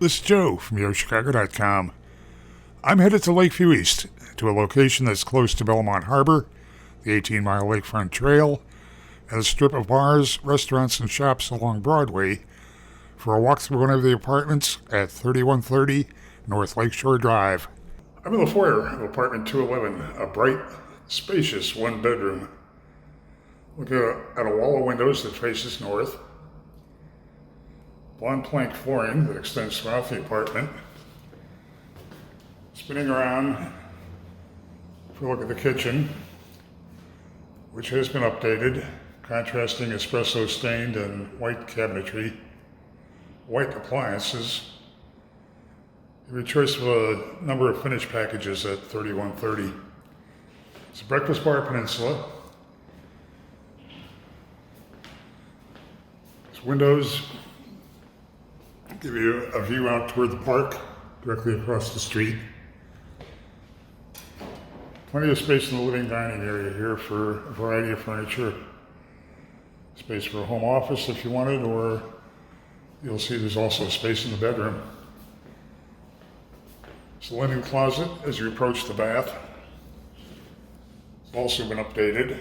This is Joe from YoChicago.com. I'm headed to Lakeview East, to a location that's close to Belmont Harbor, the 18-mile lakefront trail, and a strip of bars, restaurants, and shops along Broadway for a walk through one of the apartments at 3130 North Lakeshore Drive. I'm in the foyer of apartment 211, a bright, spacious one-bedroom. Looking at a wall of windows that faces north. Blonde plank flooring that extends throughout the apartment. Spinning around, if we look at the kitchen, which has been updated, contrasting espresso stained and white cabinetry, white appliances. You have a choice of a number of finish packages at 3130. It's a breakfast bar peninsula. Its windows give you a view out toward the park, directly across the street. Plenty of space in the living dining area here for a variety of furniture. Space for a home office if you wanted, or you'll see there's also space in the bedroom. It's a linen closet as you approach the bath. It's also been updated.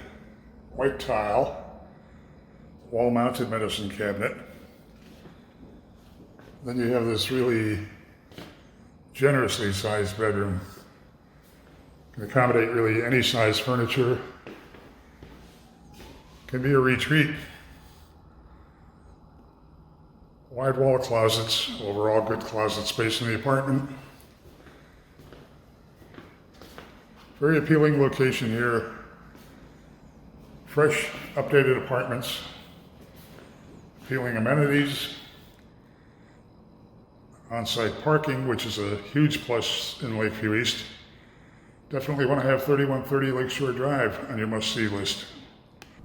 White tile, wall-mounted medicine cabinet. Then you have this really generously sized bedroom. Can accommodate really any size furniture. Can be a retreat. Wide wall closets, overall good closet space in the apartment. Very appealing location here. Fresh, updated apartments. Appealing amenities. On-site parking, which is a huge plus in Lakeview East. Definitely want to have 3130 Lakeshore Drive on your must-see list.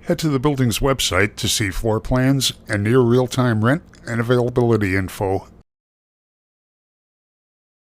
Head to the building's website to see floor plans and near real-time rent and availability info.